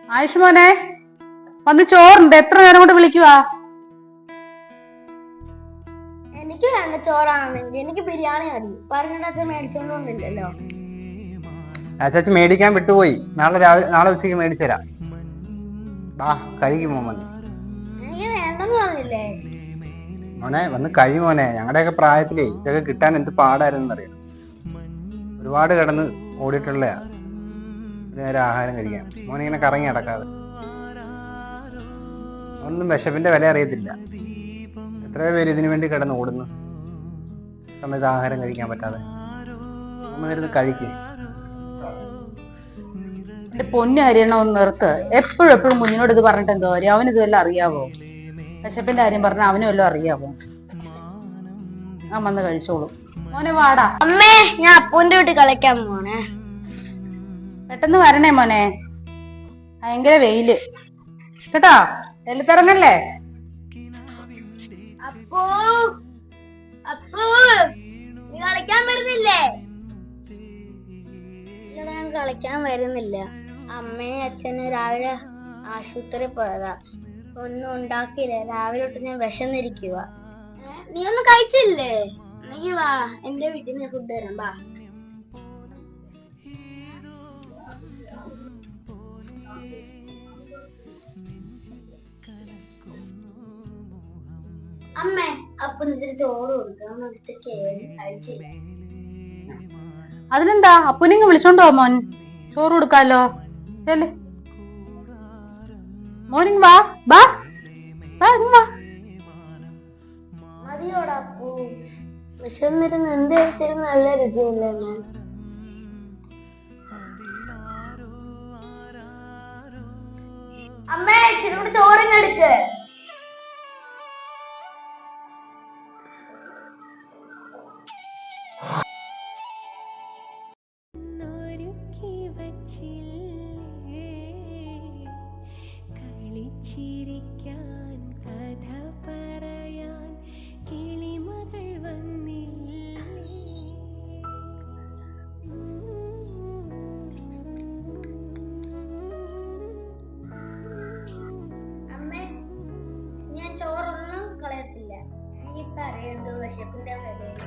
ആയിഷ് മോനെ വന്ന് ചോറുണ്ട്. എത്ര നേരം കൊണ്ട് വിളിക്കുവാ? എനിക്ക് വേണ്ട ചോറാണെങ്കിൽ എനിക്ക് ബിരിയാണി മതി. പറഞ്ഞിട്ട് അച്ഛൻ മേടിച്ചോണ്ട് വന്നില്ലല്ലോ. അച്ചാച്ചി മേടിക്കാൻ വിട്ടുപോയി. നാളെ ഉച്ചയ്ക്ക് മേടിച്ചു തരാം. കഴിക്കും മോനെ. എനിക്ക് വേണ്ടെന്ന് പറഞ്ഞില്ലേ മോനെ വന്ന് മോനെ. ഞങ്ങളുടെയൊക്കെ പ്രായത്തിലേ ഇതൊക്കെ കിട്ടാൻ എന്ത് പാടായിരുന്നു അറിയാം. ഒരുപാട് കിടന്ന് ഓടിയിട്ടുള്ളയാ നേരെ ആഹാരം കഴിക്കാൻ. മോനിങ്ങനെ കറങ്ങി നടക്കാതെ. ഒന്നും വിശപ്പിന്റെ വില അറിയത്തില്ല. എത്രയോ പേര് ഇതിനു വേണ്ടി കിടന്ന് ഓടുന്നു, സമയത്ത് ആഹാരം കഴിക്കാൻ പറ്റാതെ. നമ്മളിരുന്ന് കഴിക്കും. എന്റെ പൊന്നു ഹരിയണ്ണ ഒന്ന് നിർത്ത്. എപ്പോഴും കുഞ്ഞിനോട് ഇത് പറഞ്ഞിട്ട് എന്തോ കാര്യം? അവന് ഇതെല്ലാം അറിയാവോ? വിശപ്പിന്റെ കാര്യം പറഞ്ഞാൽ അവനും വല്ലതും അറിയാവോ? ഞാൻ വന്ന് കഴിച്ചോളൂ. മോനെ വാടാ. അമ്മേ, ഞാൻ അപ്പൂന്റെ വീട്ടിൽ കളിക്കാൻ പോണേ. പെട്ടെന്ന് വരണേ മോനെ, ഭയങ്കര വെയില് കേട്ടോ. വെയിലത്തിറങ്ങല്ലേ. അപ്പൂ, അപ്പൂ, നീ കളിക്കാൻ വരുന്നില്ലേ? ഞാൻ കളിക്കാൻ വരുന്നില്ല. അമ്മയും അച്ഛനും രാവിലെ ആശുപത്രി പോയതാ. ഒന്നും ഉണ്ടാക്കിയില്ല. രാവിലെ തൊട്ട് ഞാൻ വിശന്നിരിക്കുക. നീ ഒന്നും കഴിച്ചില്ലേ? നീ വാ, എന്റെ വീട്ടിൽ നിന്ന് ഫുഡ് തരാം. വാ. അമ്മേ, അപ്പന് ഇച്ചിരി ചോറ് കൊടുക്കാം. ഉച്ചക്ക് കഴിച്ചില്ല. അതിനെന്താ, അപ്പുനിങ്ങ് വിളിച്ചോണ്ടോ മോൻ? ചോറ് കൊടുക്കാലോ. ചെല് മോനിങ് വാ. വാ വാ. മതിയോടാ അപ്പൂ. വിശന്നിരുന്ന് എന്ത് കഴിച്ചാലും നല്ല രുചിയല്ലേ അമ്മ? അമ്മേ, ഇച്ചിരി കൂടെ ചോറിങ് എടുക്ക്. കളിച്ചിരിക്കാൻ കഥ പറയാൻ കിളിമകൾ വന്നില്ലേ. അമ്മേ, ഞാൻ ചോറൊന്നും കളയത്തില്ല. നീ ഇപ്പൊ അറിയണ്ടോ വിശപ്പിന്റെ വില?